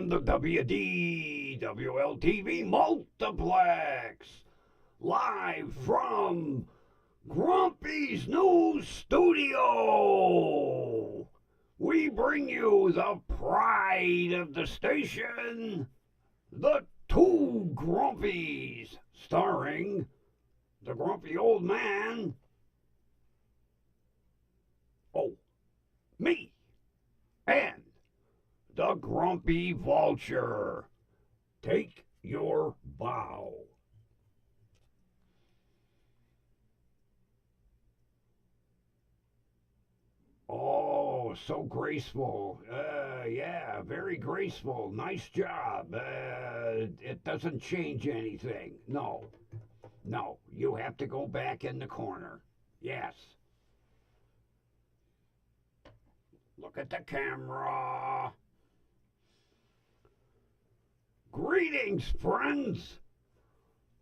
from the WDWL TV multiplex, live from Grumpy's new studio. We bring you the pride of the station, the Two Grumpies, starring the grumpy old man, me, and the grumpy vulture. Take your bow. Oh, so graceful. Yeah, very graceful. Nice job. It doesn't change anything. No, no, you have to go back in the corner. Yes. Look at the camera. Greetings, friends.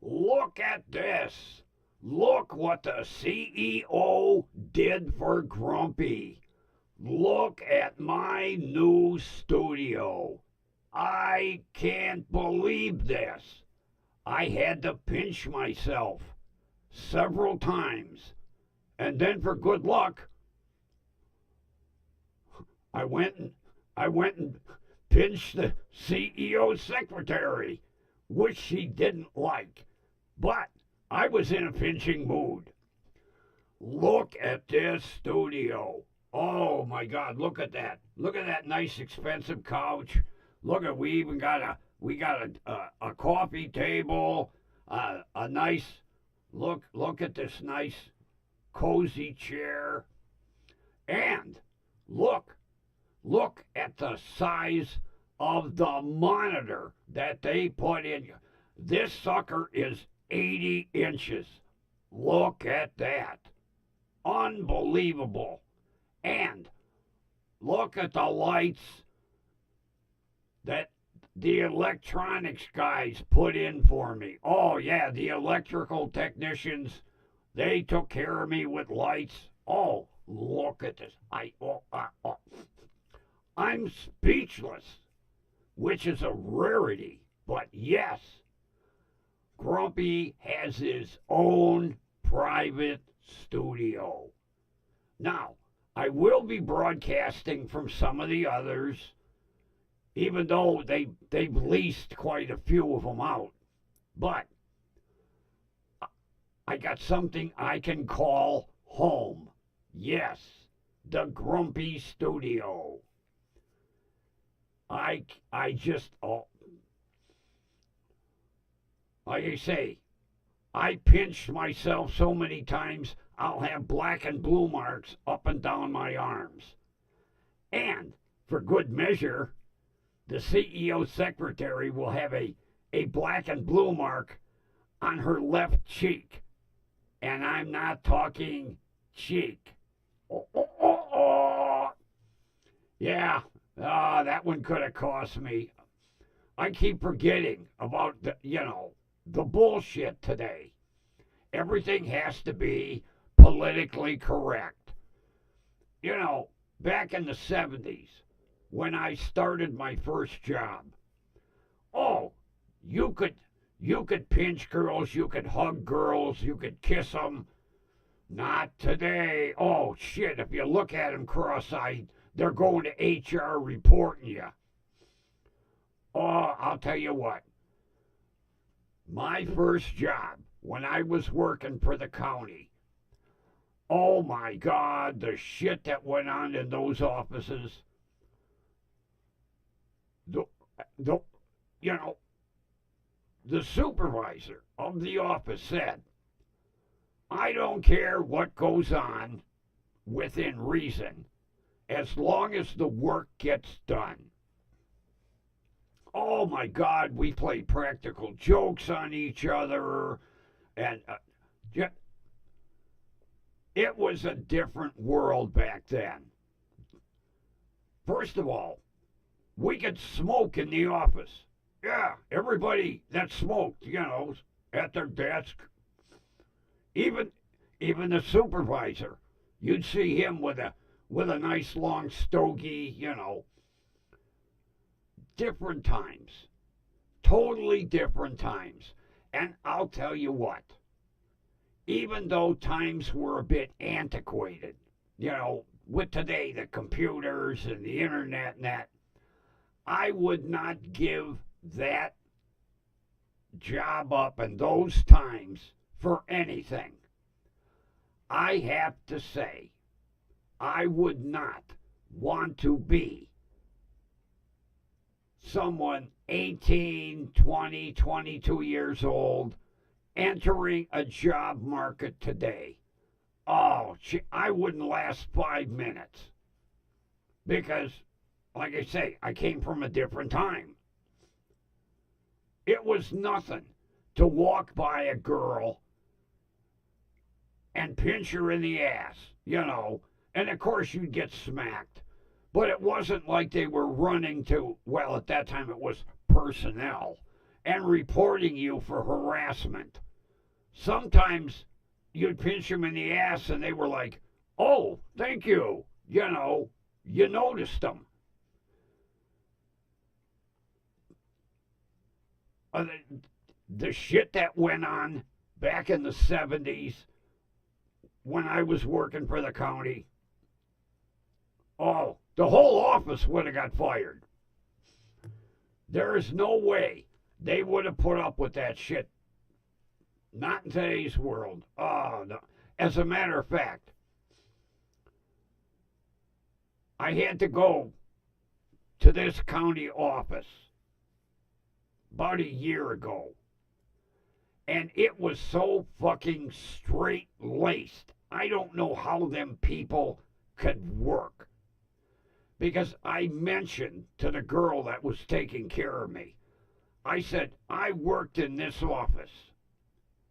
Look at this. Look what the CEO did for Grumpy. Look at my new studio. I can't believe this. I had to pinch myself several times. And then for good luck, I went and pinched the CEO's secretary, which she didn't like. But I was in a pinching mood. Look at this studio. Oh my God, look at that. Look at that nice expensive couch. Look at we got a coffee table, a nice look at this nice cozy chair. And look at the size of the monitor that they put in. This sucker is 80 inches. Look at that. Unbelievable. And look at the lights that the electronics guys put in for me. Oh, yeah, the electrical technicians, they took care of me with lights. Oh, look at this. I'm speechless, which is a rarity. But yes, Grumpy has his own private studio. Now, I will be broadcasting from some of the others, even though they've leased quite a few of them out. But I got something I can call home. Yes, the Grumpy Studio. I just, like I say, I pinched myself so many times, I'll have black and blue marks up and down my arms. And for good measure, the CEO secretary will have a black and blue mark on her left cheek. And I'm not talking cheek. Yeah, that one could have cost me. I keep forgetting about the bullshit today. Everything has to be politically correct. Back in the 70s, when I started my first job, you could pinch girls, you could hug girls, you could kiss them. Not today. Oh, shit, if you look at them cross-eyed, they're going to HR reporting you. Oh, I'll tell you what. My first job, when I was working for the county, oh my God, the shit that went on in those offices. The supervisor of the office said, I don't care what goes on within reason, as long as the work gets done. Oh my God, we played practical jokes on each other, and it was a different world back then. First of all, we could smoke in the office. Yeah, everybody that smoked, at their desk. Even the supervisor, you'd see him with a nice long stogie, different times. Totally different times. And I'll tell you what, even though times were a bit antiquated, with today, the computers and the internet and that, I would not give that job up in those times for anything. I have to say, I would not want to be someone 18, 20, 22 years old entering a job market today. Oh, I wouldn't last 5 minutes because, like I say, I came from a different time. It was nothing to walk by a girl and pinch her in the ass, and of course you'd get smacked. But it wasn't like they were running to, well, at that time it was personnel, and reporting you for harassment. Sometimes you'd pinch them in the ass and they were like, oh, thank you. You noticed them. The shit that went on back in the 70s when I was working for the county, oh, the whole office would have got fired. There is no way they would have put up with that shit. Not in today's world. Oh, no. As a matter of fact, I had to go to this county office about a year ago. And it was so fucking straight-laced. I don't know how them people could work. Because I mentioned to the girl that was taking care of me, I said, I worked in this office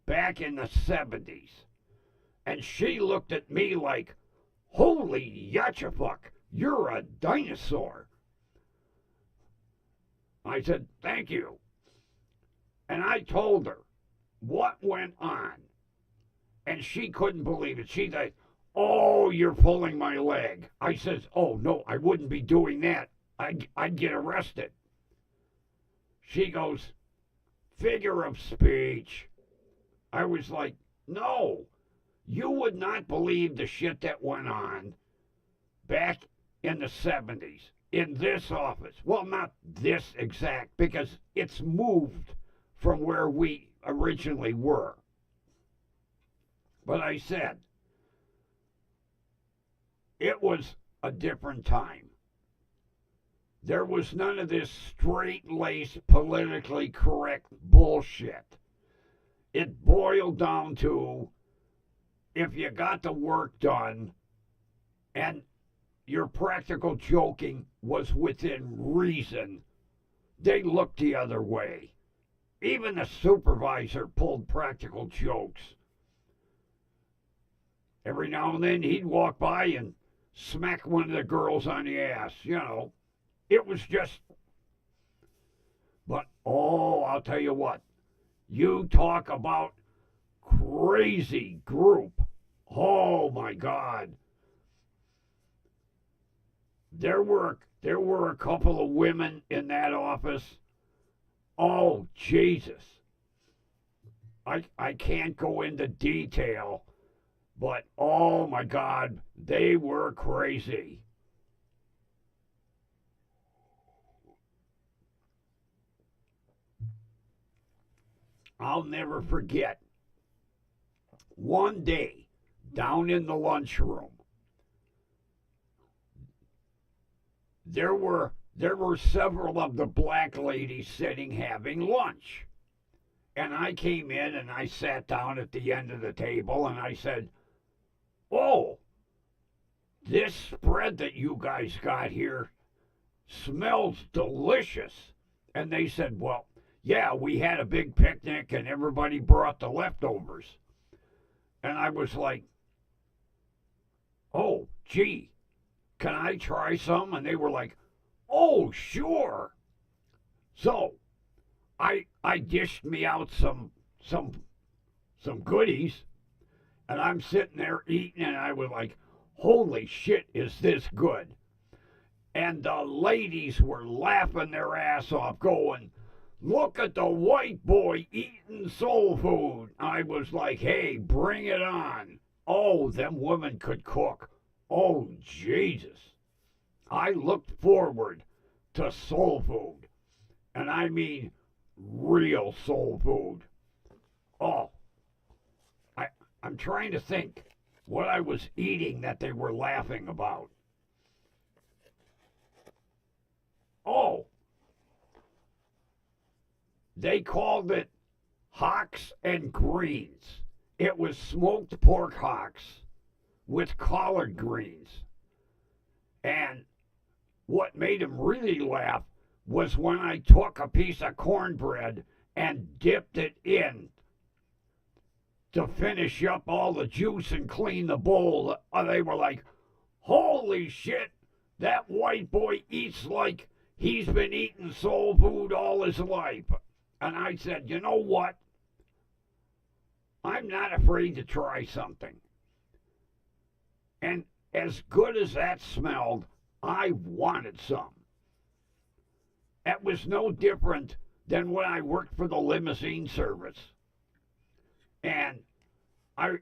back in the 70s. And she looked at me like, holy yachafuck, you're a dinosaur. I said, thank you. And I told her what went on. And she couldn't believe it. She said, oh, you're pulling my leg. I says, oh, no, I wouldn't be doing that. I'd get arrested. She goes, figure of speech. I was like, no, you would not believe the shit that went on back in the 70s in this office. Well, not this exact, because it's moved from where we originally were. But I said, it was a different time. There was none of this straight-laced, politically correct bullshit. It boiled down to, if you got the work done and your practical joking was within reason, they looked the other way. Even the supervisor pulled practical jokes. Every now and then he'd walk by and smack one of the girls on the ass, It was just, but oh, I'll tell you what. You talk about crazy group. Oh my God. There were a couple of women in that office. Oh, Jesus. I can't go into detail, but oh my God, they were crazy. I'll never forget one day down in the lunchroom, there were several of the black ladies sitting having lunch. And I came in and I sat down at the end of the table and I said, oh, this spread that you guys got here smells delicious. And they said, well, yeah, we had a big picnic and everybody brought the leftovers. And I was like, oh, gee, can I try some? And they were like, oh, sure. So I dished me out some goodies, and I'm sitting there eating, and I was like, holy shit, is this good? and the ladies were laughing their ass off, going, "Look at the white boy eating soul food." I was like, hey, bring it on. Oh, them women could cook. Oh, Jesus. I looked forward to soul food. And I mean real soul food. Oh, I'm trying to think what I was eating that they were laughing about. Oh, they called it hocks and greens. It was smoked pork hocks with collard greens. And what made them really laugh was when I took a piece of cornbread and dipped it in to finish up all the juice and clean the bowl. They were like, holy shit, that white boy eats like he's been eating soul food all his life. And I said, you know what? I'm not afraid to try something. And as good as that smelled, I wanted some. That was no different than when I worked for the limousine service. And I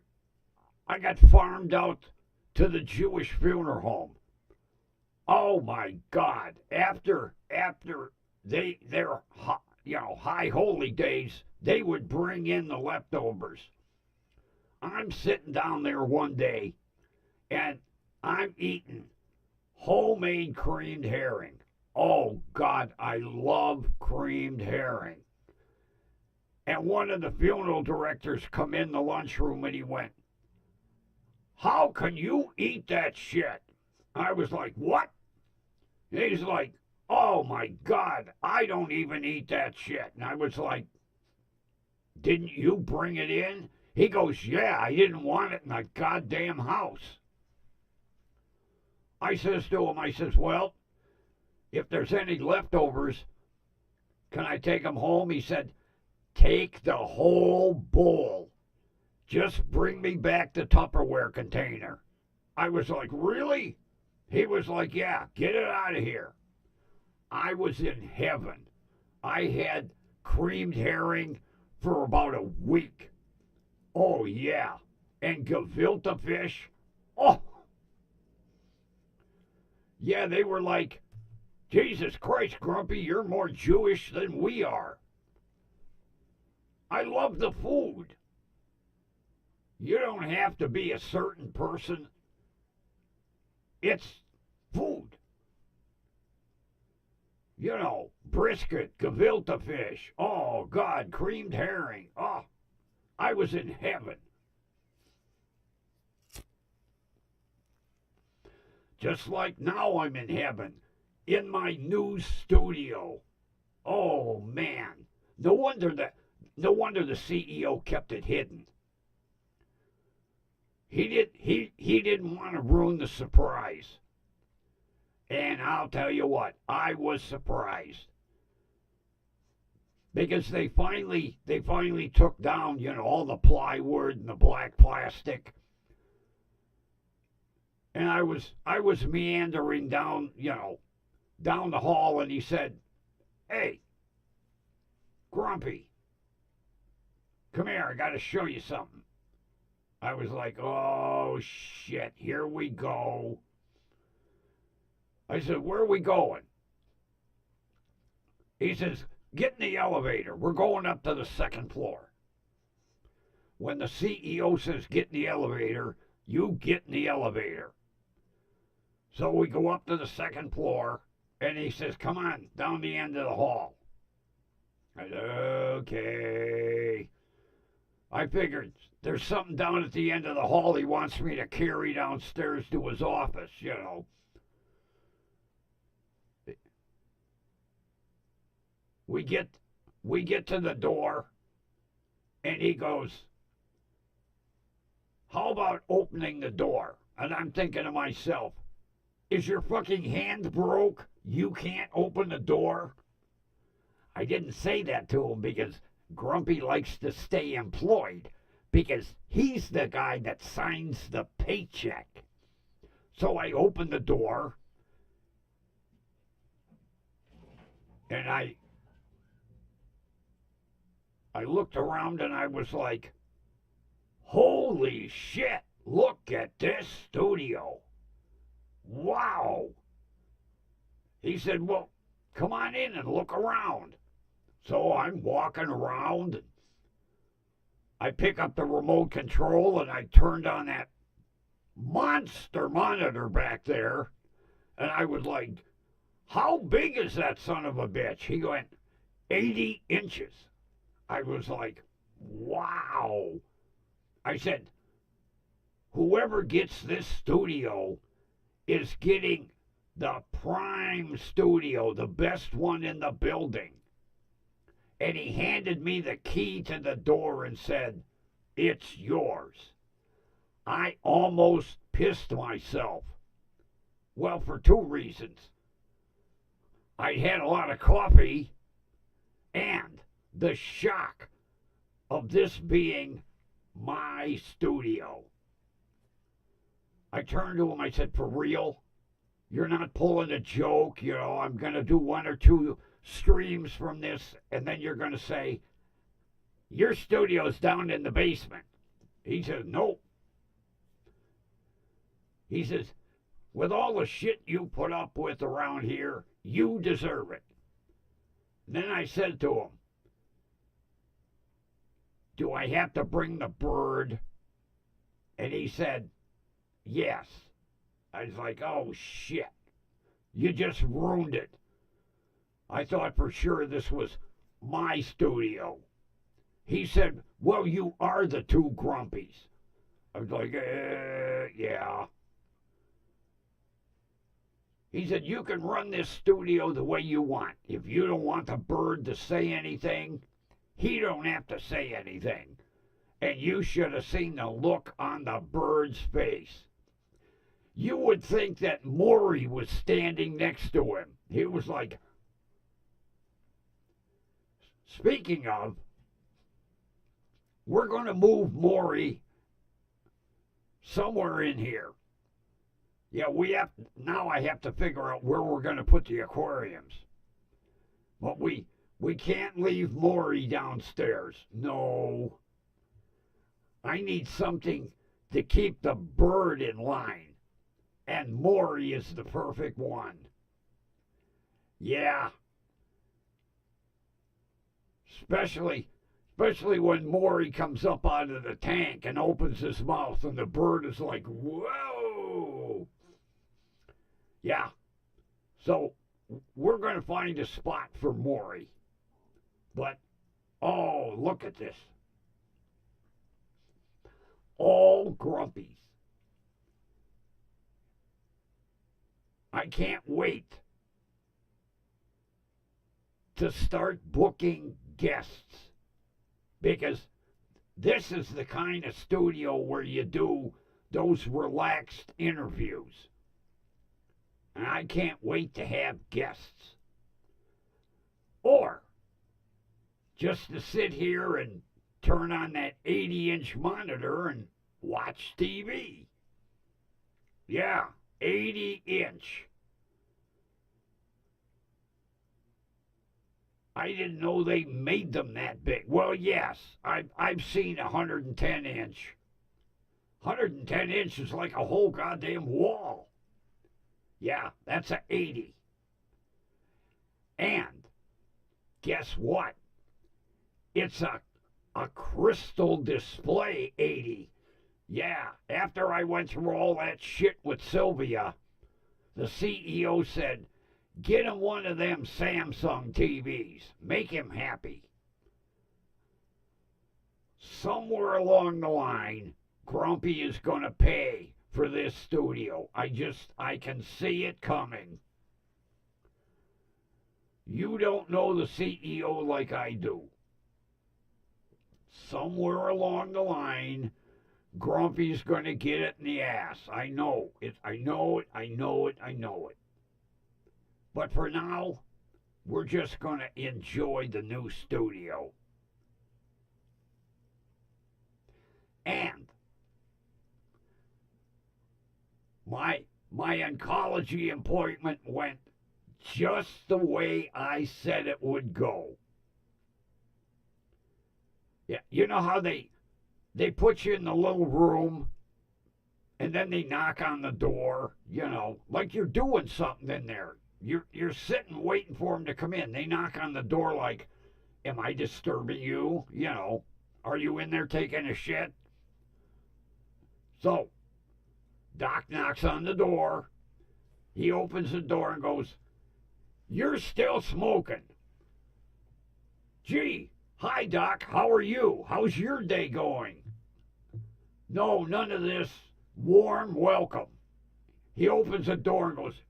got farmed out to the Jewish funeral home. Oh my God! After their high holy days, they would bring in the leftovers. I'm sitting down there one day, and I'm eating homemade creamed herring. Oh God, I love creamed herring. And one of the funeral directors come in the lunchroom and he went, "How can you eat that shit?" I was like, "What?" And he's like, "Oh my God, I don't even eat that shit." And I was like, "Didn't you bring it in?" He goes, "Yeah, I didn't want it in the goddamn house." I says to him, I says, "Well, if there's any leftovers, can I take them home?" He said, "Take the whole bowl. Just bring me back the Tupperware container." I was like, "Really?" He was like, "Yeah, get it out of here." I was in heaven. I had creamed herring for about a week. Oh, yeah. And gefilte fish. Oh, yeah, they were like, "Jesus Christ, Grumpy, you're more Jewish than we are." I love the food. You don't have to be a certain person. It's food. You know, brisket, gefilte fish. Oh, God, creamed herring. Oh, I was in heaven. Just like now I'm in heaven, in my new studio. Oh, man. No wonder the CEO kept it hidden. He didn't want to ruin the surprise. And I'll tell you what, I was surprised. Because they finally took down, all the plywood and the black plastic. And I was meandering down, down the hall, and he said, "Hey, Grumpy, come here, I gotta show you something." I was like, "Oh shit, here we go." I said, "Where are we going?" He says, "Get in the elevator. We're going up to the second floor." When the CEO says get in the elevator, you get in the elevator. So we go up to the second floor, and he says, "Come on, down the end of the hall." I said, "Okay." I figured there's something down at the end of the hall he wants me to carry downstairs to his office, We get to the door, and he goes, "How about opening the door?" And I'm thinking to myself, is your fucking hand broke? You can't open the door? I didn't say that to him because Grumpy likes to stay employed, because he's the guy that signs the paycheck. So I opened the door, And I looked around and I was like, holy shit, look at this studio. Wow. He said, well, come on in and look around. So I'm walking around. I pick up the remote control and I turned on that monster monitor back there. And I was like, how big is that son of a bitch? He went, 80 inches. I was like, wow. I said, whoever gets this studio is getting the prime studio, the best one in the building. And he handed me the key to the door and said, it's yours. I almost pissed myself. Well, for two reasons. I'd had a lot of coffee, and the shock of this being my studio. I turned to him, I said, for real? You're not pulling a joke, you know, I'm going to do one or two streams from this, and then you're going to say, your studio's down in the basement. He says, nope. He says, with all the shit you put up with around here, you deserve it. And then I said to him, do I have to bring the bird? And he said, yes. I was like, oh shit, you just ruined it. I thought for sure this was my studio. He said, well, you are the two grumpies. I was like, yeah. He said, you can run this studio the way you want. If you don't want the bird to say anything, he don't have to say anything. And you should have seen the look on the bird's face. You would think that Maury was standing next to him. He was like, speaking of, we're going to move Maury somewhere in here. Yeah, now I have to figure out where we're going to put the aquariums. But we can't leave Maury downstairs. No. I need something to keep the bird in line. And Maury is the perfect one. Yeah. Especially when Maury comes up out of the tank and opens his mouth and the bird is like, whoa. Yeah. So we're going to find a spot for Maury. But, oh, look at this. All grumpies. I can't wait to start booking guests, because this is the kind of studio where you do those relaxed interviews. And I can't wait to have guests. Or just to sit here and turn on that 80-inch monitor and watch TV. Yeah, 80-inch. I didn't know they made them that big. Well, yes, I've seen 110-inch. 110 inch is like a whole goddamn wall. Yeah, that's a 80. And guess what? It's a crystal display 80. Yeah, after I went through all that shit with Sylvia, the CEO said, get him one of them Samsung TVs. Make him happy. Somewhere along the line, Grumpy is going to pay for this studio. I can see it coming. You don't know the CEO like I do. Somewhere along the line, Grumpy's going to get it in the ass. I know it. I know it. I know it. I know it. But for now, we're just going to enjoy the new studio. And my oncology appointment went just the way I said it would go. Yeah, you know how they put you in the little room and then they knock on the door, like you're doing something in there. You're sitting waiting for them to come in. They knock on the door like, am I disturbing you? Are you in there taking a shit? So, Doc knocks on the door. He opens the door and goes, "You're still smoking." "Gee, hi, Doc. How are you? How's your day going?" "No, none of this. Warm welcome." He opens the door and goes,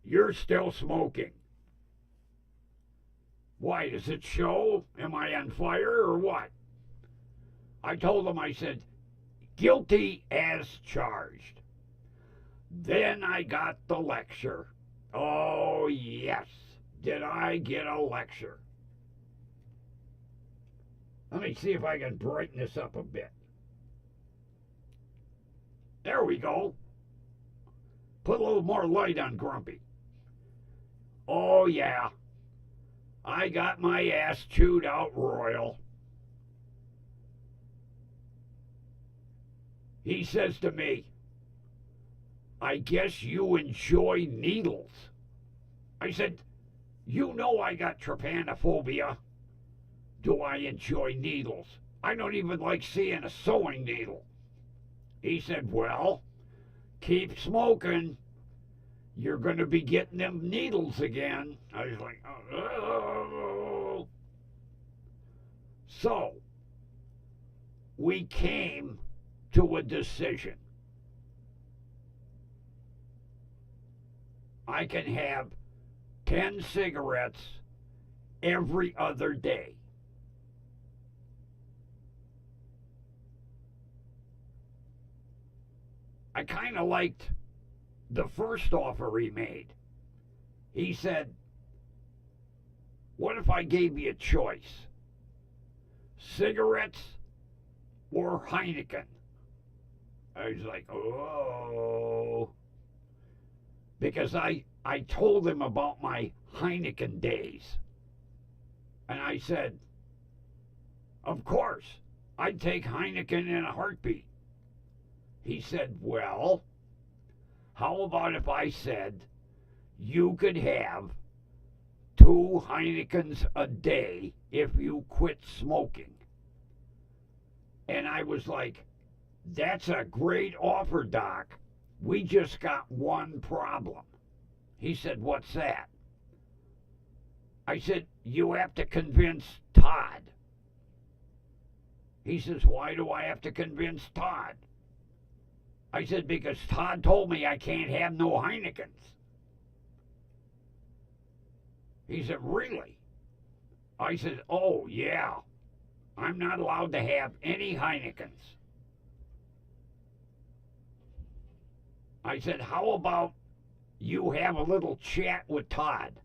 "You're still smoking." "Why, does it show? Am I on fire or what?" I told him, I said, "Guilty as charged." Then I got the lecture. Oh, yes, did I get a lecture. Let me see if I can brighten this up a bit. There we go. Put a little more light on Grumpy. Oh, yeah. I got my ass chewed out royal. He says to me, "I guess you enjoy needles." I said, "You know I got trypanophobia. Do I enjoy needles? I don't even like seeing a sewing needle." He said, "Well, keep smoking. You're going to be getting them needles again." I was like, oh. So, we came to a decision. I can have 10 cigarettes every other day. I kind of liked the first offer he made. He said, "What if I gave you a choice? Cigarettes or Heineken?" I was like, oh. Because I told him about my Heineken days. And I said, of course, I'd take Heineken in a heartbeat. He said, "Well, how about if I said you could have 2 Heinekens a day if you quit smoking?" And I was like, "That's a great offer, Doc. We just got one problem." He said, "What's that?" I said, "You have to convince Todd." He says, "Why do I have to convince Todd?" I said, "Because Todd told me I can't have no Heinekens." He said, "Really?" I said, "Oh, yeah. I'm not allowed to have any Heinekens." I said, "How about you have a little chat with Todd?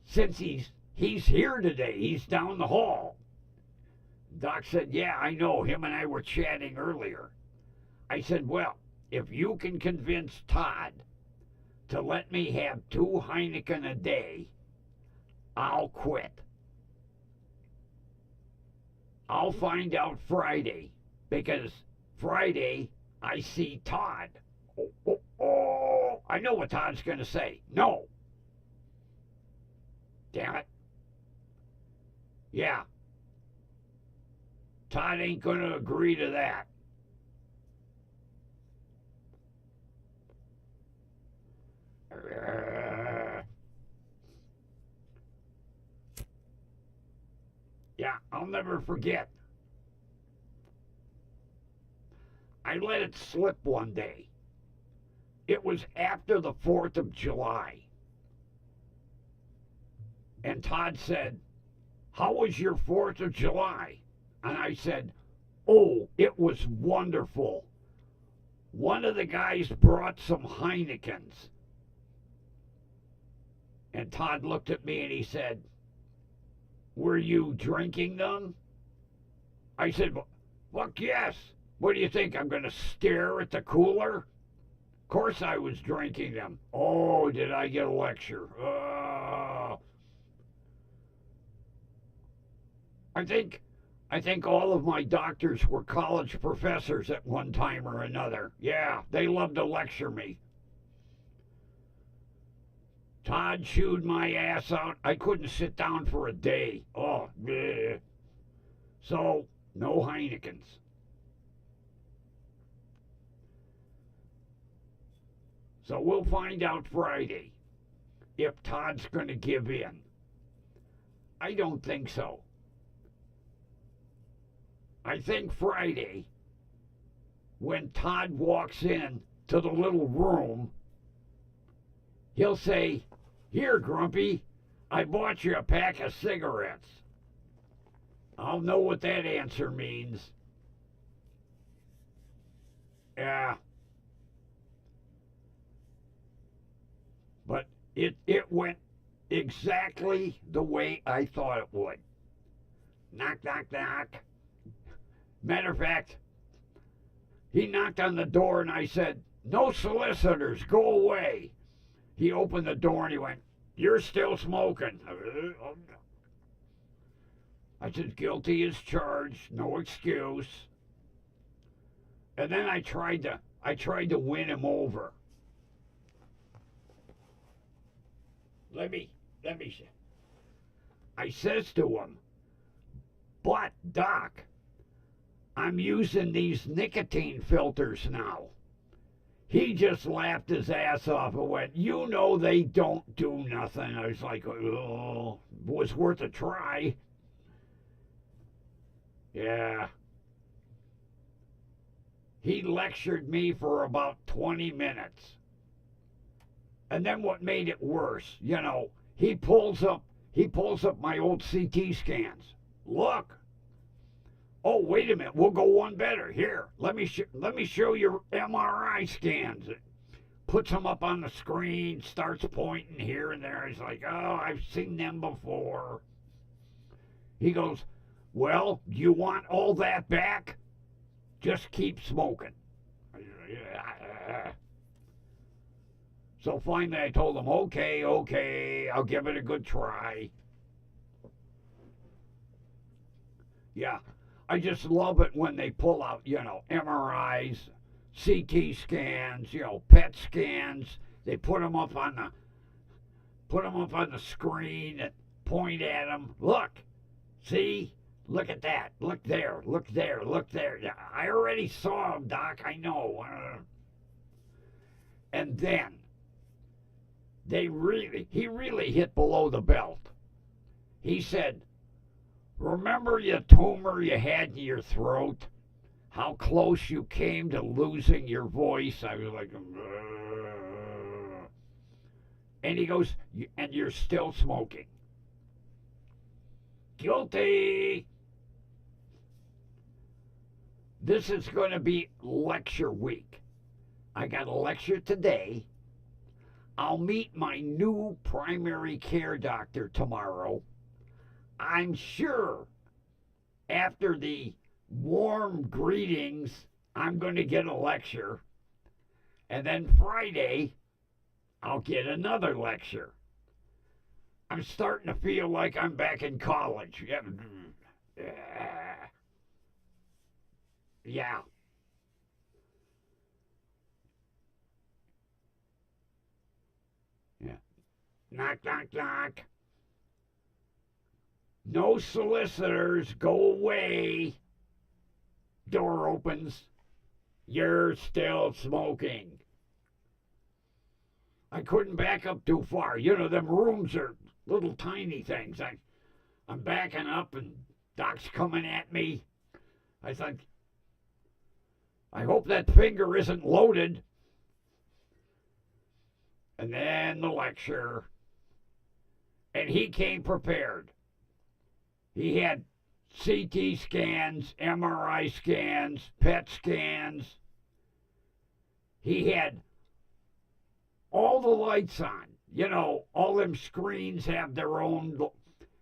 Since he's here today. He's down the hall." Doc said, "Yeah, I know. Him and I were chatting earlier." I said, "Well, if you can convince Todd to let me have 2 Heineken a day, I'll quit. I'll find out Friday, because Friday I see Todd." Oh, I know what Todd's going to say. No. Damn it. Yeah. Todd ain't going to agree to that. Yeah, I'll never forget. I let it slip one day. It was after the 4th of July. And Todd said, "How was your 4th of July?" And I said, "Oh, it was wonderful. One of the guys brought some Heinekens." And Todd looked at me and he said, "Were you drinking them?" I said, "Fuck yes. What do you think? I'm going to stare at the cooler?" Of course I was drinking them. Oh, did I get a lecture? I think I think all of my doctors were college professors at one time or another. Yeah, they loved to lecture me. Todd chewed my ass out. I couldn't sit down for a day. Oh, bleh. So, no Heinekens. So we'll find out Friday if Todd's going to give in. I don't think so. I think Friday, when Todd walks in to the little room, he'll say, "Here, Grumpy, I bought you a pack of cigarettes." I'll know what that answer means. Yeah. But it went exactly the way I thought it would. Knock, knock, knock. Matter of fact, he knocked on the door and I said, "No solicitors, go away." He opened the door and he went, "You're still smoking." I said, "Guilty as charged, no excuse." And then I tried to win him over. Let me I says to him, "But Doc, I'm using these nicotine filters now." He just laughed his ass off and went, "You know they don't do nothing." I was like, "Oh, it was worth a try." Yeah. He lectured me for about 20 minutes. And then what made it worse, he pulls up my old CT scans. "Look. Oh, wait a minute. We'll go one better. Here, let me show your MRI scans." Puts them up on the screen, starts pointing here and there. He's like, "Oh, I've seen them before." He goes, "Well, you want all that back? Just keep smoking." So finally I told him, okay, I'll give it a good try. Yeah, I just love it when they pull out, MRIs, CT scans, PET scans. They put them up on the screen and point at them. "Look, see? Look at that. Look there. Look there. Look there." Yeah, I already saw him, Doc. I know. And then he really hit below the belt. He said, "Remember your tumor you had in your throat? How close you came to losing your voice?" I was like, "Ugh." And he goes, "And you're still smoking." Guilty. This is going to be lecture week. I got a lecture today. I'll meet my new primary care doctor tomorrow. I'm sure after the warm greetings, I'm going to get a lecture. And then Friday, I'll get another lecture. I'm starting to feel like I'm back in college. Yeah. Yeah. Knock, knock, knock. "No solicitors, go away." Door opens. "You're still smoking." I couldn't back up too far. Them rooms are little tiny things. I'm backing up and Doc's coming at me. I thought, I hope that finger isn't loaded. And then the lecture. And he came prepared. He had CT scans, MRI scans, PET scans. He had all the lights on. All them screens have their own.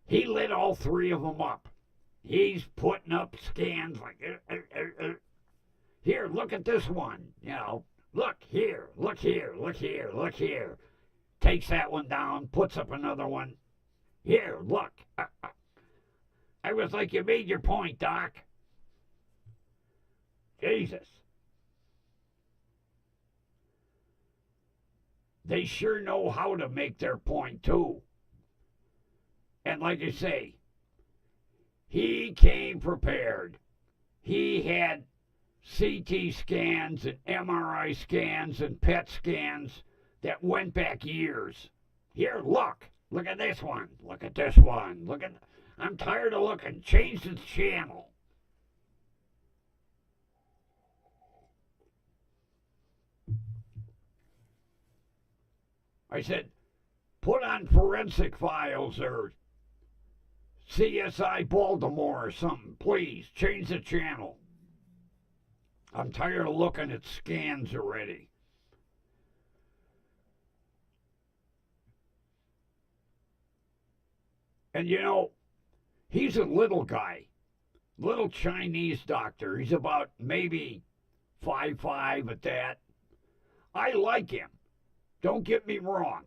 He lit all three of them up. He's putting up scans like, "Here, look at this one." "Look here, look here, look here, look here." Takes that one down, puts up another one. "Here, look." I was like, you made your point, Doc. Jesus. They sure know how to make their point, too. And like I say, he came prepared. He had CT scans and MRI scans and PET scans that went back years. Here, look. Look at this one. Look at this one. Look at... I'm tired of looking. Change the channel. I said, put on Forensic Files or CSI Baltimore or something. Please, change the channel. I'm tired of looking at scans already. And you know, he's a little guy, little Chinese doctor. He's about maybe 5'5" at that. I like him. Don't get me wrong.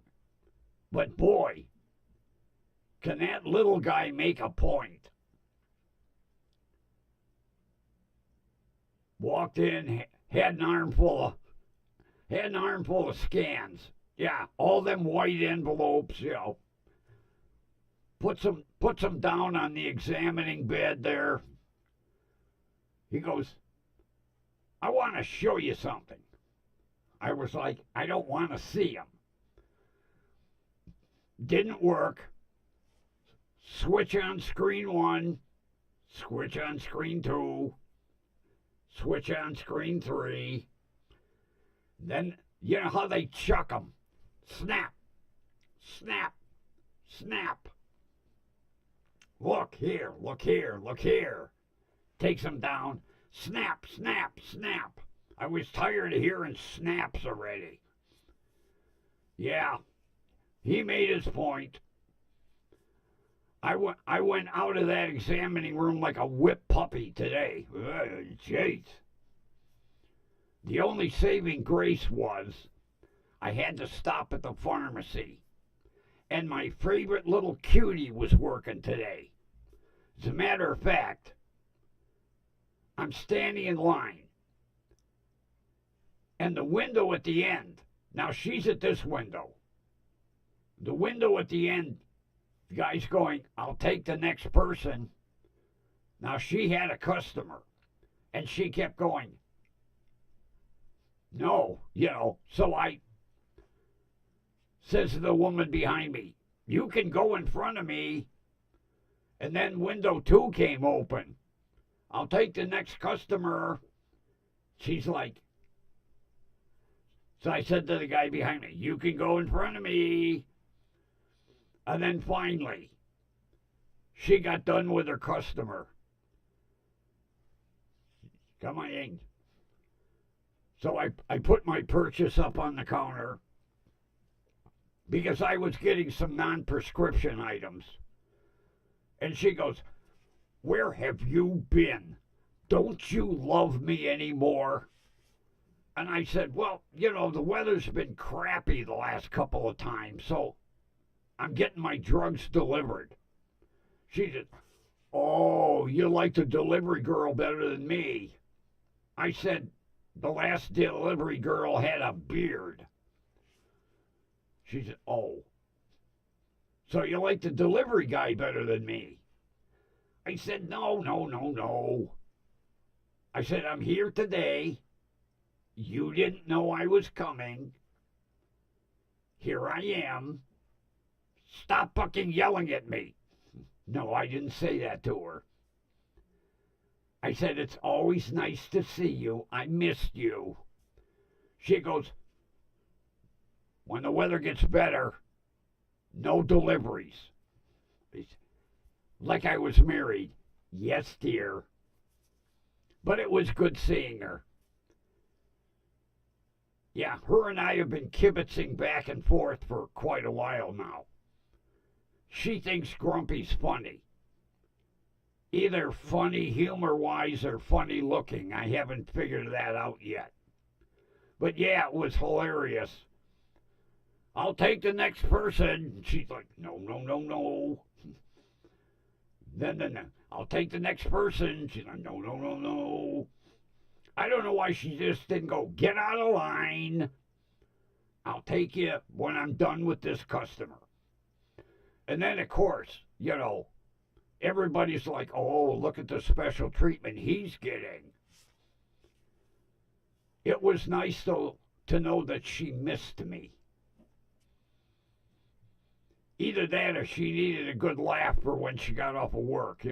But boy, can that little guy make a point. Walked in, had an armful of scans. Yeah, all them white envelopes, you know. Puts them down on the examining bed there. He goes, I want to show you something. I was like, I don't want to see him. Didn't work. Switch on screen 1, switch on screen 2, switch on screen 3. Then, you know how they chuck them. Snap, snap, snap. Look here, look here, look here. Takes them down. Snap, snap, snap. I was tired of hearing snaps already. Yeah, he made his point. I went out of that examining room like a whipped puppy today. Jeez. The only saving grace was I had to stop at the pharmacy. And my favorite little cutie was working today. As a matter of fact, I'm standing in line. And the window at the end, now she's at this window. The window at the end, the guy's going, I'll take the next person. Now she had a customer. And she kept going, no, you know. So I says to the woman behind me, you can go in front of me. And then window 2 came open. I'll take the next customer. She's like, so I said to the guy behind me, you can go in front of me. And then finally, she got done with her customer. Come on in. So I put my purchase up on the counter because I was getting some non-prescription items. And she goes, where have you been? Don't you love me anymore? And I said, well, you know, the weather's been crappy the last couple of times, so I'm getting my drugs delivered. She said, oh, you like the delivery girl better than me. I said, the last delivery girl had a beard. She said, oh, so you like the delivery guy better than me? I said, no. I said, I'm here today. You didn't know I was coming. Here I am. Stop fucking yelling at me. No, I didn't say that to her. I said, it's always nice to see you. I missed you. She goes, when the weather gets better, no deliveries. Like I was married. Yes, dear. But it was good seeing her. Yeah, her and I have been kibitzing back and forth for quite a while now. She thinks Grumpy's funny. Either funny humor-wise or funny looking. I haven't figured that out yet. But yeah, it was hilarious. I'll take the next person. She's like, no. Then I'll take the next person. She's like, no, no, no, no. I don't know why she just didn't go, get out of line. I'll take you when I'm done with this customer. And then, of course, everybody's like, oh, look at the special treatment he's getting. It was nice, though, to know that she missed me. Either that or she needed a good laugh for when she got off of work,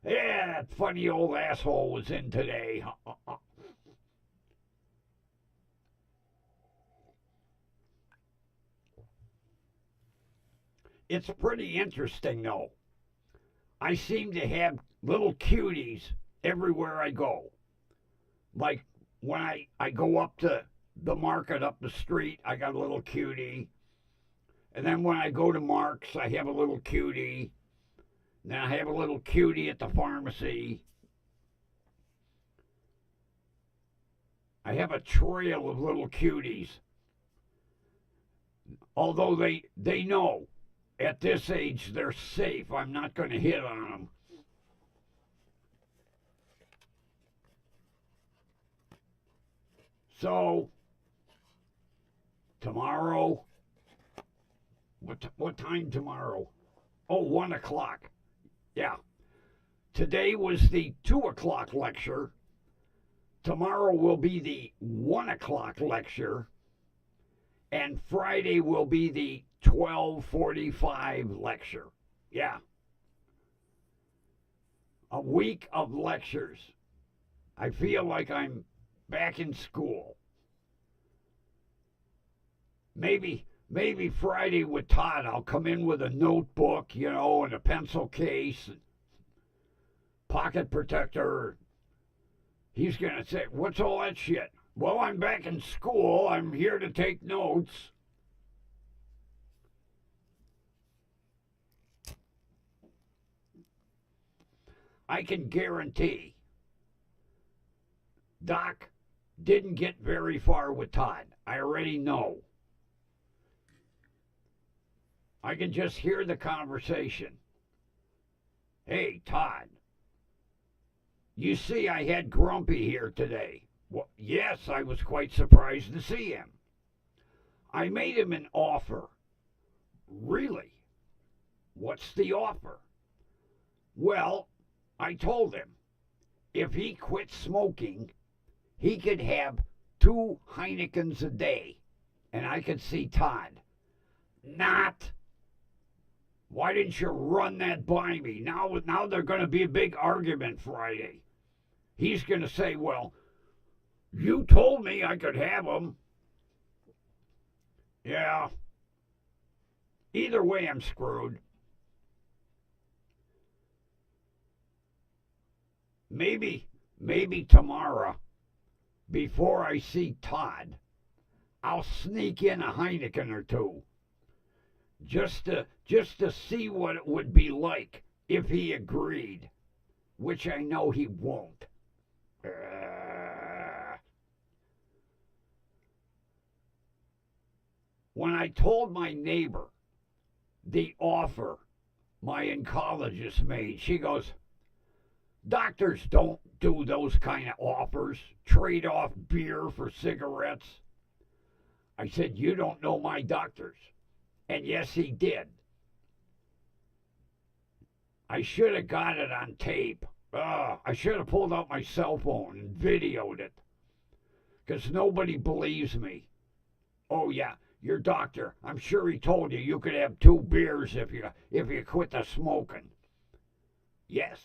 Yeah, that funny old asshole was in today. It's pretty interesting, though. I seem to have little cuties everywhere I go. Like when I go up to the market up the street, I got a little cutie. And then when I go to Mark's, I have a little cutie. Then I have a little cutie at the pharmacy. I have a trail of little cuties. Although they know at this age they're safe. I'm not going to hit on them. So, tomorrow, what time tomorrow? Oh, 1 o'clock. Yeah. Today was the 2 o'clock lecture. Tomorrow will be the 1 o'clock lecture. And Friday will be the 12:45 lecture. Yeah. A week of lectures. I feel like I'm back in school. Maybe Friday with Todd, I'll come in with a notebook, and a pencil case, and pocket protector. He's going to say, what's all that shit? Well, I'm back in school. I'm here to take notes. I can guarantee Doc didn't get very far with Todd. I already know. I can just hear the conversation. Hey, Todd, you see I had Grumpy here today. Well, yes, I was quite surprised to see him. I made him an offer. Really? What's the offer? Well, I told him if he quit smoking, he could have 2 Heinekens a day. And I could see Todd. Not. Why didn't you run that by me? Now there's going to be a big argument Friday. He's going to say, well, you told me I could have them. Yeah. Either way, I'm screwed. Maybe tomorrow, before I see Todd, I'll sneak in a Heineken or 2. Just to see what it would be like if he agreed, which I know he won't. When I told my neighbor the offer my oncologist made, she goes, doctors don't do those kind of offers, trade off beer for cigarettes. I said, you don't know my doctors. And yes, he did. I should have got it on tape. I should have pulled out my cell phone and videoed it. Because nobody believes me. Oh, yeah, your doctor, I'm sure he told you could have 2 beers if you quit the smoking. Yes,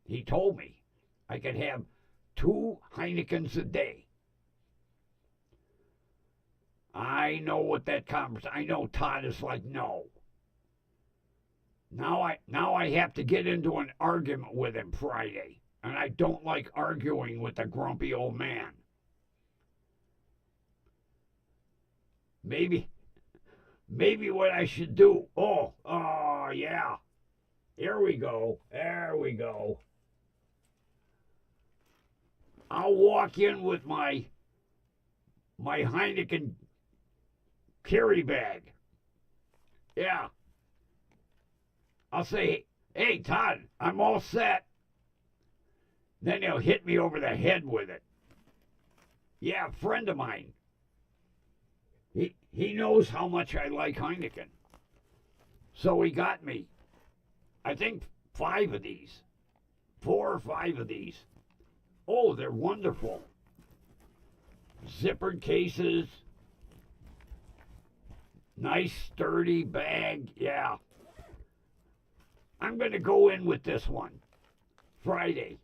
he told me I could have 2 Heinekens a day. I know what that conversation. I know Todd is like, no. Now I have to get into an argument with him Friday, and I don't like arguing with a grumpy old man. Maybe what I should do. Oh yeah. Here we go. There we go. I'll walk in with my Heineken carry bag. Yeah. I'll say, Hey, Todd, I'm all set. Then he'll hit me over the head with it. Yeah, a friend of mine. He knows how much I like Heineken. So he got me, I think, 5 of these. 4 or 5 of these. Oh, they're wonderful. Zippered cases. Nice sturdy bag. Yeah. I'm going to go in with this one Friday.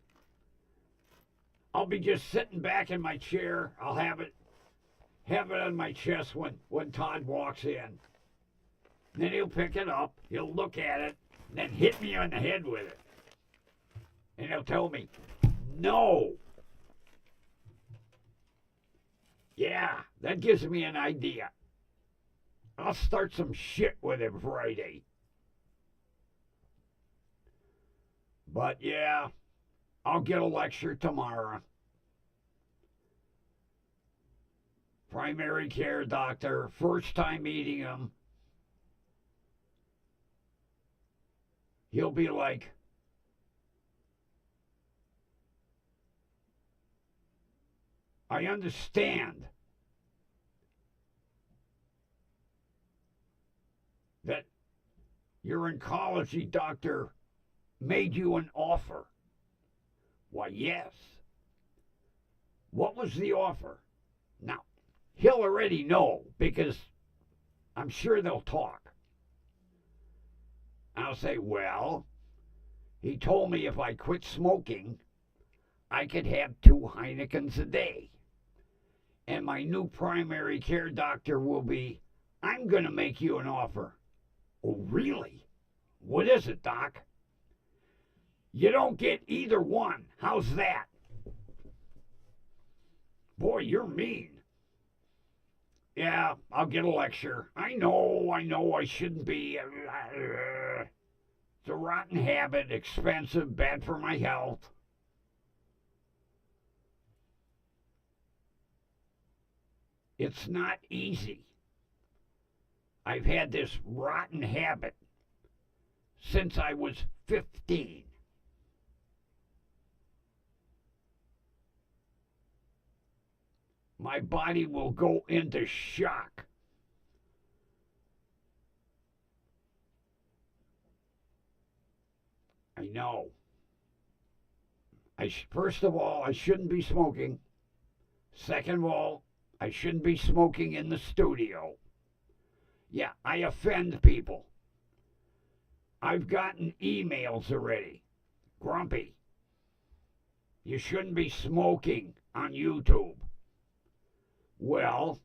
I'll be just sitting back in my chair. I'll have it on my chest when Todd walks in. Then he'll pick it up, he'll look at it, and then hit me on the head with it. And he'll tell me, no. Yeah, that gives me an idea. I'll start some shit with him Friday. But yeah, I'll get a lecture tomorrow. Primary care doctor, first time meeting him. He'll be like, I understand that your oncology doctor made you an offer. Why, yes. What was the offer? Now, he'll already know because I'm sure they'll talk. I'll say, well, he told me if I quit smoking, I could have 2 Heinekens a day. And my new primary care doctor will be, I'm going to make you an offer. Oh, really? What is it, Doc? You don't get either one. How's that? Boy, you're mean. Yeah, I'll get a lecture. I know, I shouldn't be. It's a rotten habit, expensive, bad for my health. It's not easy. I've had this rotten habit since I was 15. My body will go into shock. I know. First of all, I shouldn't be smoking. Second of all, I shouldn't be smoking in the studio. Yeah, I offend people. I've gotten emails already. Grumpy, you shouldn't be smoking on YouTube. Well,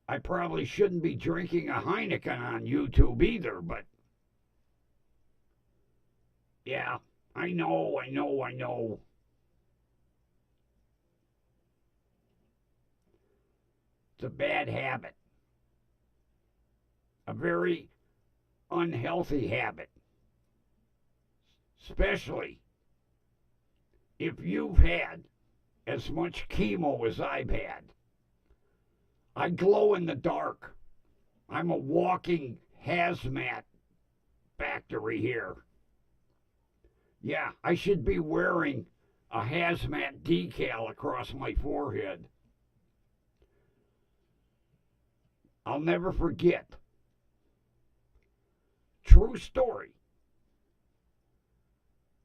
I probably shouldn't be drinking a Heineken on YouTube either, but yeah, I know. It's a bad habit. A very unhealthy habit. Especially if you've had as much chemo as I've had. I glow in the dark. I'm a walking hazmat factory here. Yeah, I should be wearing a hazmat decal across my forehead. I'll never forget. True story.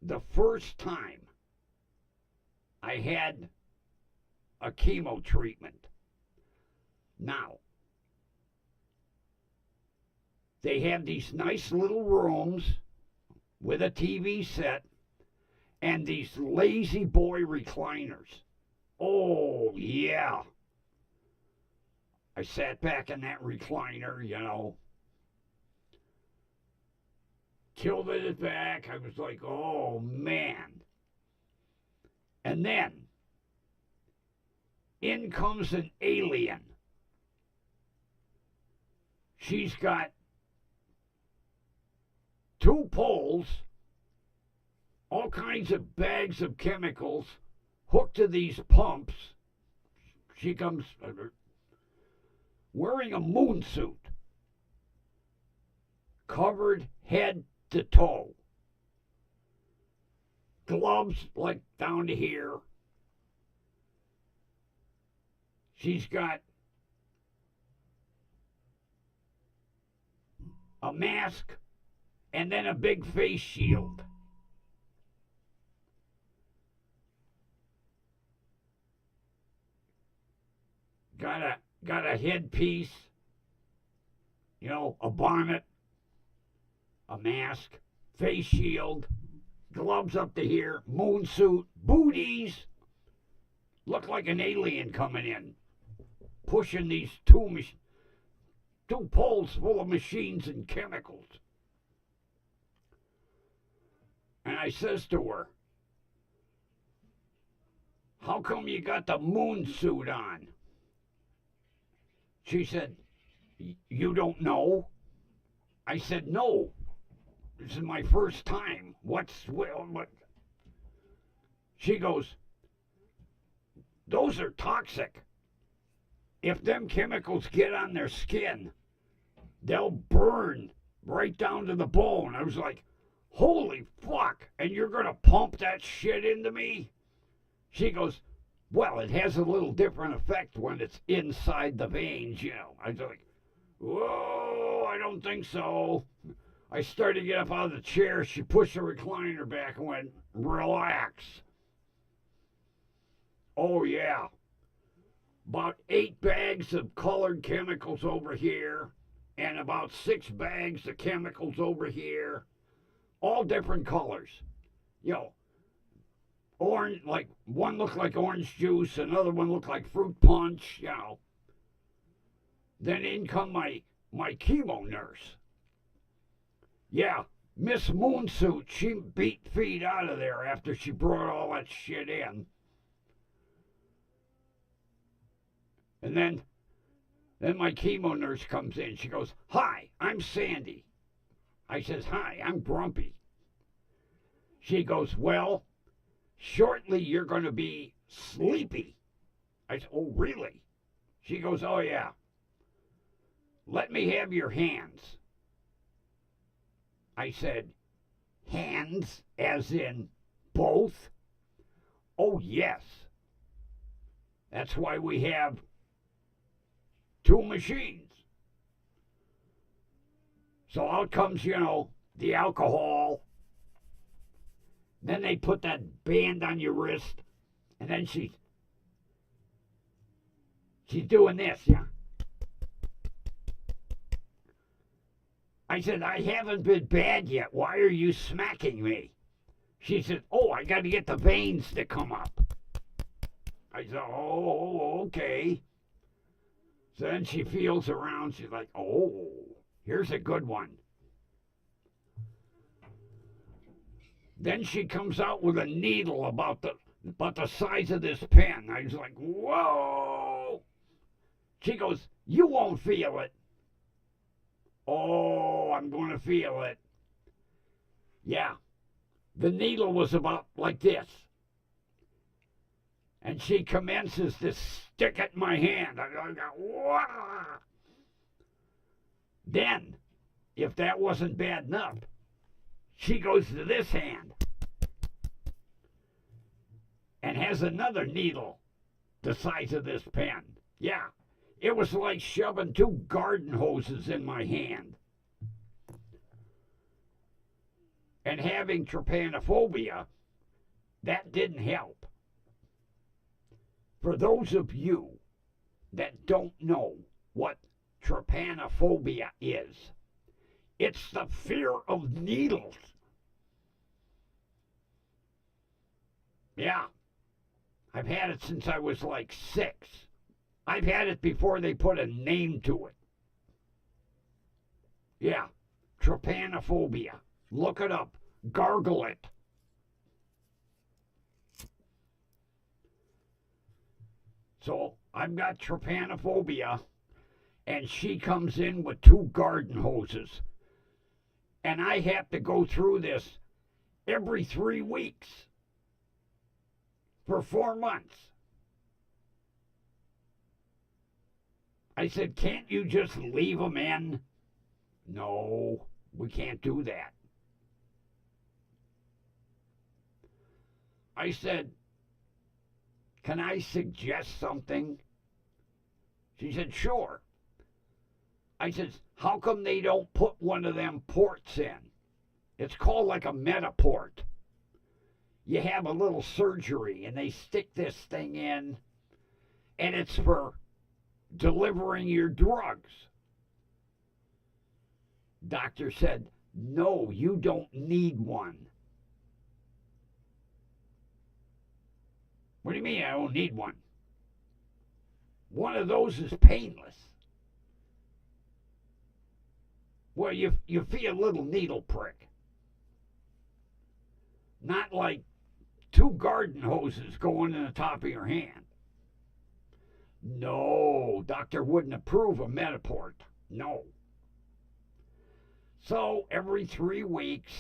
The first time I had a chemo treatment. Now, they have these nice little rooms with a TV set and these lazy boy recliners. Oh, yeah. I sat back in that recliner, tilted it back. I was like, oh, man. And then, in comes an alien. She's got 2 poles, all kinds of bags of chemicals hooked to these pumps. She comes wearing a moon suit, covered head to toe. Gloves like down to here. She's got a mask and then a big face shield. Got a headpiece, you know, a bonnet, a mask, face shield, gloves up to here, moon suit, booties. Look like an alien coming in, pushing these two poles full of machines and chemicals. And I says to her, how come you got the moon suit on? She said, you don't know? I said, no. This is my first time. What? She goes, those are toxic. If them chemicals get on their skin, they'll burn right down to the bone. I was like, holy fuck, and you're going to pump that shit into me? She goes, well, it has a little different effect when it's inside the veins, you know. I was like, whoa, I don't think so. I started to get up out of the chair. She pushed the recliner back and went, relax. Oh, yeah. About 8 bags of colored chemicals over here and about 6 bags of chemicals over here. All different colors. You know, orange, like one looked like orange juice, another one looked like fruit punch, you know. Then in come my chemo nurse. Yeah, Miss Moonsuit, she beat feet out of there after she brought all that shit in. And then my chemo nurse comes in. She goes, hi, I'm Sandy. I says, hi, I'm Grumpy. She goes, well, shortly you're going to be sleepy. I said, oh, really? She goes, oh, yeah. Let me have your hands. I said, hands as in both? Oh, yes. That's why we have 2 machines. So out comes, you know, the alcohol. Then they put that band on your wrist. And then she's doing this, yeah. I said, I haven't been bad yet. Why are you smacking me? She said, oh, I got to get the veins to come up. I said, oh, okay. So then she feels around. She's like, oh, here's a good one. Then she comes out with a needle about the size of this pen. I was like, whoa. She goes, you won't feel it. Oh, I'm going to feel it. Yeah. The needle was about like this. And she commences to stick it in my hand. I go, wah. Then, if that wasn't bad enough, she goes to this hand and has another needle the size of this pen. Yeah, it was like shoving 2 garden hoses in my hand. And having trypanophobia, that didn't help. For those of you that don't know what trypanophobia is, it's the fear of needles. Yeah, I've had it since I was like 6. I've had it before they put a name to it. Yeah, trypanophobia. Look it up. Gargle it. So I've got trypanophobia, and she comes in with 2 garden hoses. And I have to go through this every 3 weeks for 4 months. I said, can't you just leave them in? No, We can't do that. I said, can I suggest something? She said, sure. I said, how come they don't put one of them ports in? It's called like a Metaport. You have a little surgery and they stick this thing in, and it's for delivering your drugs. Doctor said, no, you don't need one. What do you mean I don't need one? One of those is painless. Well, you feel a little needle prick. Not like 2 garden hoses going in the top of your hand. No, doctor wouldn't approve of Metaport. No. So every 3 weeks,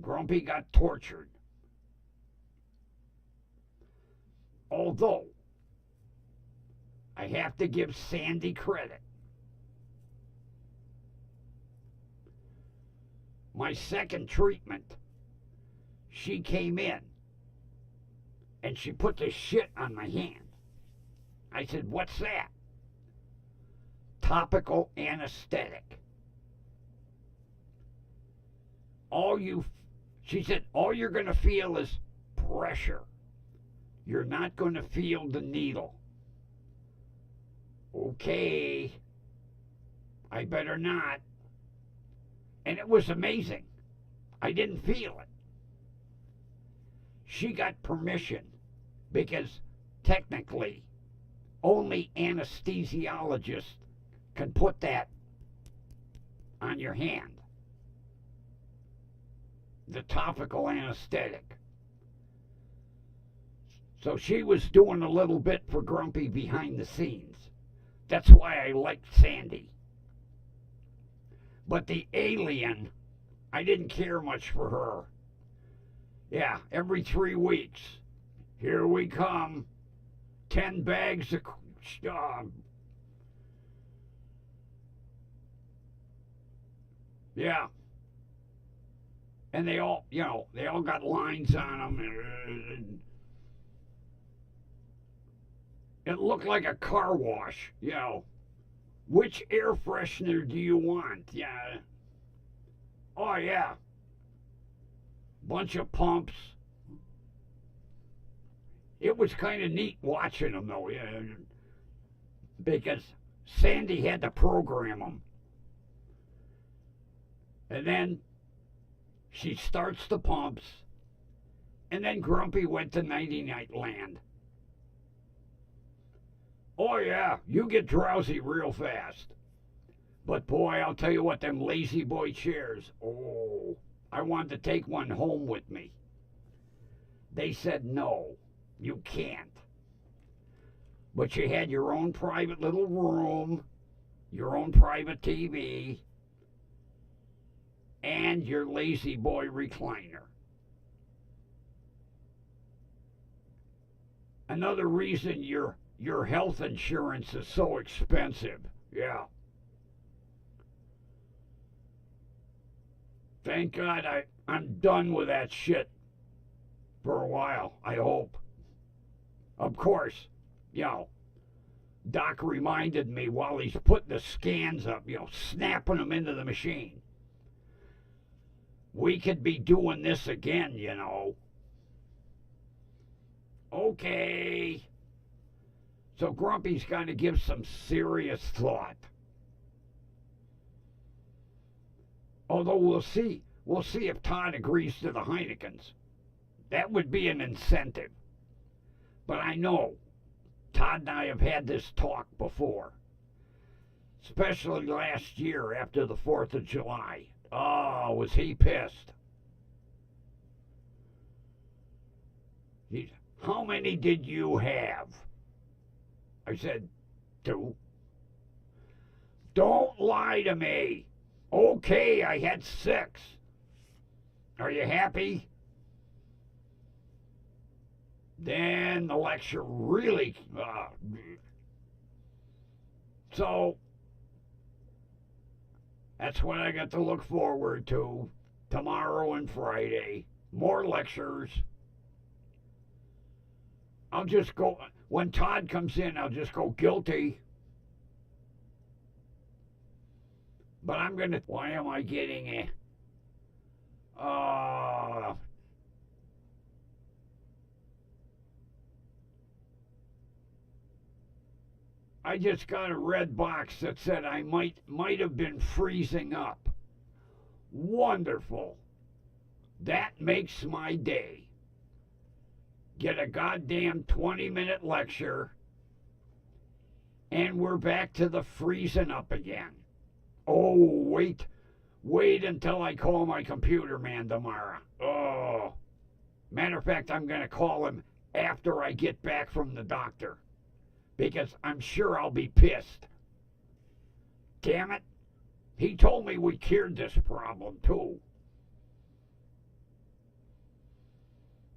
Grumpy got tortured. Although, I have to give Sandy credit. My second treatment, she came in and she put the shit on my hand. I said, what's that? Topical anesthetic. She said, all you're going to feel is pressure. You're not going to feel the needle. Okay, I better not. And it was amazing. I didn't feel it. She got permission because technically only anesthesiologists can put that on your hand. The topical anesthetic. So she was doing a little bit for Grumpy behind the scenes. That's why I liked Sandy. But the alien, I didn't care much for her. Yeah, every 3 weeks, here we come. 10 bags of yeah. And they all, they all got lines on them. It looked like a car wash, Which air freshener do you want? Yeah. Oh, yeah. Bunch of pumps. It was kind of neat watching them, though, because Sandy had to program them. And then she starts the pumps, and then Grumpy went to nighty-night land. Oh, yeah, you get drowsy real fast. But, boy, I'll tell you what, them lazy boy chairs, oh, I wanted to take one home with me. They said, no, you can't. But you had your own private little room, your own private TV, and your lazy boy recliner. Another reason your health insurance is so expensive. Yeah. Thank God I'm done with that shit for a while, I hope. Of course, Doc reminded me while he's putting the scans up, snapping them into the machine. We could be doing this again, Okay. So Grumpy's got to give some serious thought. Although we'll see if Todd agrees to the Heinekens. That would be an incentive. But I know Todd and I have had this talk before. Especially last year after the 4th of July. Oh, was he pissed. How many did you have? I said, 2. Don't lie to me. Okay, I had 6. Are you happy? Then the lecture really... So, That's what I got to look forward to tomorrow and Friday. More lectures. I'll just go, when Todd comes in, I'll just go guilty. But I'm going to, why am I getting it? I just got a red box that said I might have been freezing up. Wonderful. That makes my day. Get a goddamn 20-minute lecture, and we're back to the freezing up again. Oh, wait until I call my computer man tomorrow. Oh, matter of fact, I'm going to call him after I get back from the doctor, because I'm sure I'll be pissed. Damn it. He told me we cured this problem, too.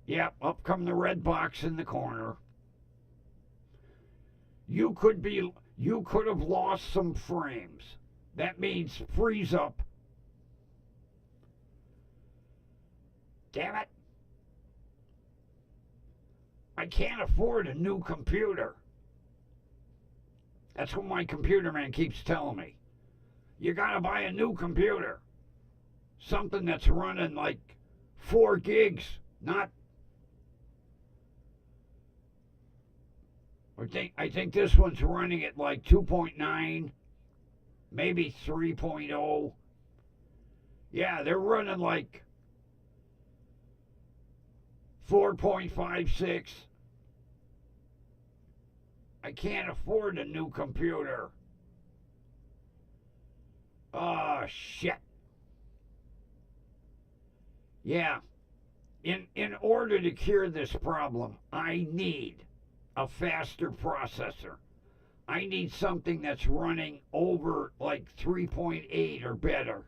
Yep, up come the red box in the corner. You could have lost some frames. That means freeze up. Damn it. I can't afford a new computer. That's what my computer man keeps telling me. You gotta buy a new computer. Something that's running like 4 gigs, not... I think this one's running at like 2.9, maybe 3.0. Yeah, they're running like 4.56. I can't afford a new computer. Oh, shit. Yeah. In order to cure this problem, I need a faster processor. I need something that's running over like 3.8 or better.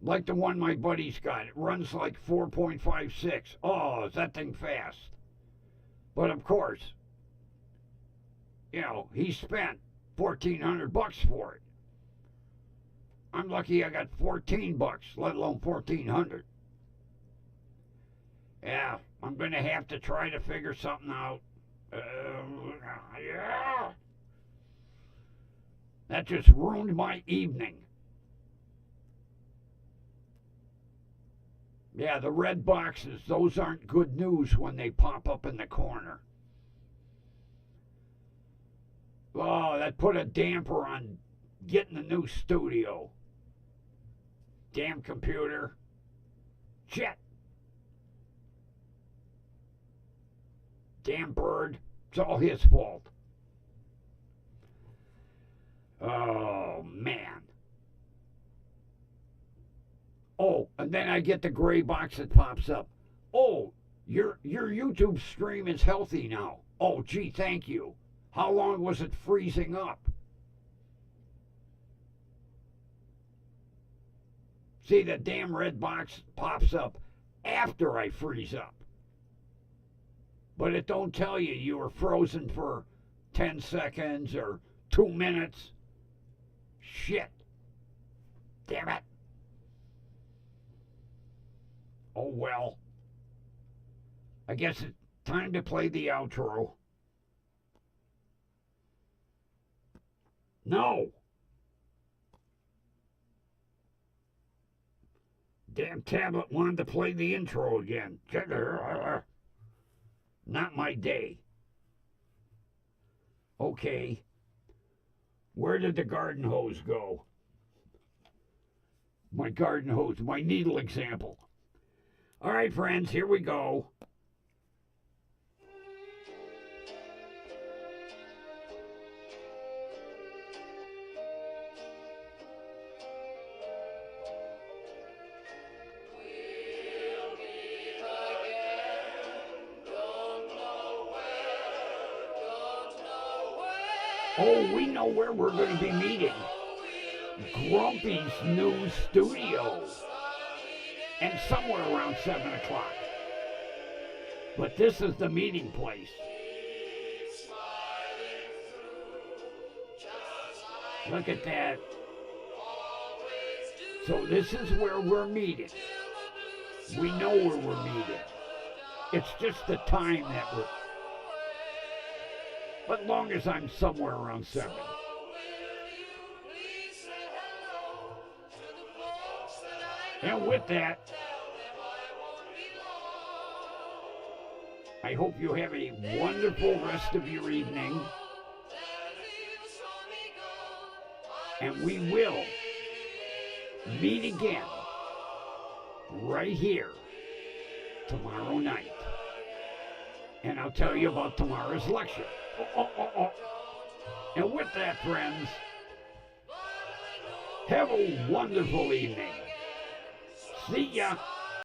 Like the one my buddy's got. It runs like 4.56. Oh, is that thing fast? But of course, you know, he spent $1,400 for it. I'm lucky I got $14, let alone $1,400. Yeah, I'm going to have to try to figure something out. Yeah. That just ruined my evening. Yeah, the red boxes, those aren't good news when they pop up in the corner. Oh, that put a damper on getting a new studio. Damn computer. Shit. Damn bird. It's all his fault. Oh, man. Oh, and then I get the gray box that pops up. Oh, your YouTube stream is healthy now. Oh, gee, thank you. How long was it freezing up? See, the damn red box pops up after I freeze up. But it don't tell you were frozen for 10 seconds or 2 minutes. Shit. Damn it. Oh, well. I guess it's time to play the outro. No. Damn tablet wanted to play the intro again. Not my day. Okay. Where did the garden hose go? My garden hose, my needle example. All right, friends, here we go. Oh, we know where we're going to be meeting. Grumpy's new studio. And somewhere around 7 o'clock. But this is the meeting place. Look at that. So this is where we're meeting. We know where we're meeting. It's just the time that we're... But long as I'm somewhere around 7. And with that, I hope you have a wonderful rest of your evening. And we will meet again right here tomorrow night. And I'll tell you about tomorrow's lecture. And with that, friends, have a wonderful evening. See ya.